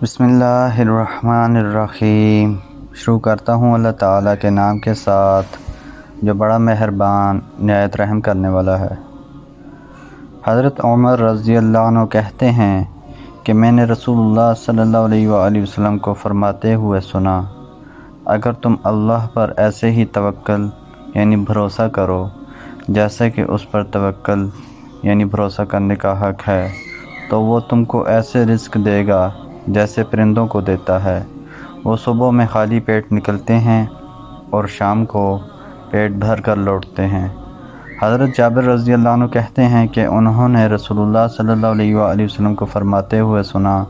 بسم اللہ الرحمن الرحیم۔ شروع کرتا ہوں اللہ تعالیٰ کے نام کے ساتھ جو بڑا مہربان نہایت رحم کرنے والا ہے۔ حضرت عمر رضی اللہ عنہ کہتے ہیں کہ میں نے رسول اللہ صلی اللہ علیہ وآلہ وسلم کو فرماتے ہوئے سنا، اگر تم اللہ پر ایسے ہی توکل یعنی بھروسہ کرو جیسے کہ اس پر توکل یعنی بھروسہ کرنے کا حق ہے، تو وہ تم کو ایسے رزق دے گا جیسے پرندوں کو دیتا ہے۔ وہ صبح میں خالی پیٹ نکلتے ہیں اور شام کو پیٹ بھر کر لوٹتے ہیں۔ حضرت جابر رضی اللہ عنہ کہتے ہیں کہ انہوں نے رسول اللہ صلی اللہ علیہ وآلہ وسلم کو فرماتے ہوئے سنا،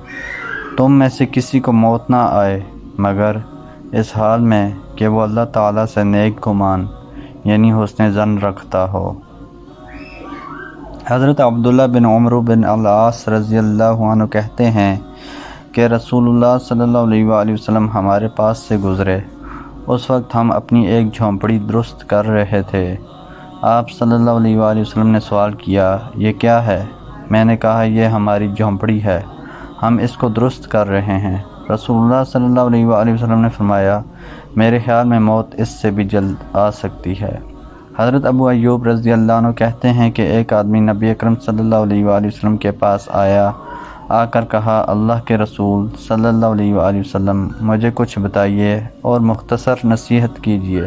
تم میں سے کسی کو موت نہ آئے مگر اس حال میں کہ وہ اللہ تعالیٰ سے نیک گمان یعنی حسن ظن رکھتا ہو۔ حضرت عبداللہ بن عمرو بن العاص رضی اللہ عنہ کہتے ہیں کہ رسول اللہ صلی اللہ علیہ وآلہ وسلم ہمارے پاس سے گزرے۔ اس وقت ہم اپنی ایک جھونپڑی درست کر رہے تھے۔ آپ صلی اللہ علیہ وآلہ وسلم نے سوال کیا، یہ کیا ہے؟ میں نے کہا، یہ ہماری جھونپڑی ہے، ہم اس کو درست کر رہے ہیں۔ رسول اللہ صلی اللہ علیہ وآلہ وسلم نے فرمایا، میرے خیال میں موت اس سے بھی جلد آ سکتی ہے۔ حضرت ابو ایوب رضی اللہ عنہ کہتے ہیں کہ ایک آدمی نبی اکرم صلی اللہ علیہ وآلہ وسلم کے پاس آ کر کہا، اللہ کے رسول صلی اللہ علیہ وآلہ وسلم، مجھے کچھ بتائیے اور مختصر نصیحت کیجیے۔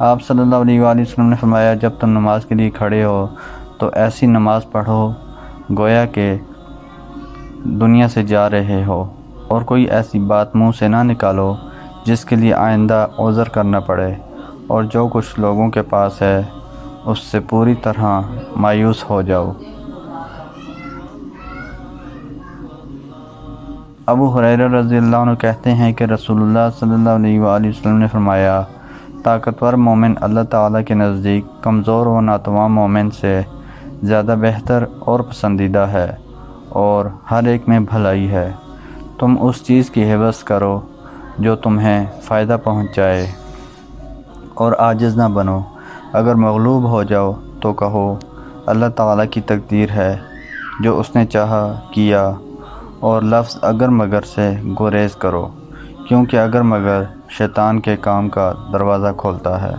آپ صلی اللہ علیہ وآلہ وسلم نے فرمایا، جب تم نماز کے لیے کھڑے ہو تو ایسی نماز پڑھو گویا کہ دنیا سے جا رہے ہو، اور کوئی ایسی بات منہ سے نہ نکالو جس کے لیے آئندہ عذر کرنا پڑے، اور جو کچھ لوگوں کے پاس ہے اس سے پوری طرح مایوس ہو جاؤ۔ ابو ہریرہ رضی اللہ عنہ کہتے ہیں کہ رسول اللہ صلی اللہ علیہ وآلہ وسلم نے فرمایا، طاقتور مومن اللہ تعالیٰ کے نزدیک کمزور و ناتواں مومن سے زیادہ بہتر اور پسندیدہ ہے، اور ہر ایک میں بھلائی ہے۔ تم اس چیز کی حوص کرو جو تمہیں فائدہ پہنچائے اور عاجز نہ بنو۔ اگر مغلوب ہو جاؤ تو کہو، اللہ تعالیٰ کی تقدیر ہے، جو اس نے چاہا کیا، اور لفظ اگر مگر سے گریز کرو، کیونکہ اگر مگر شیطان کے کام کا دروازہ کھولتا ہے۔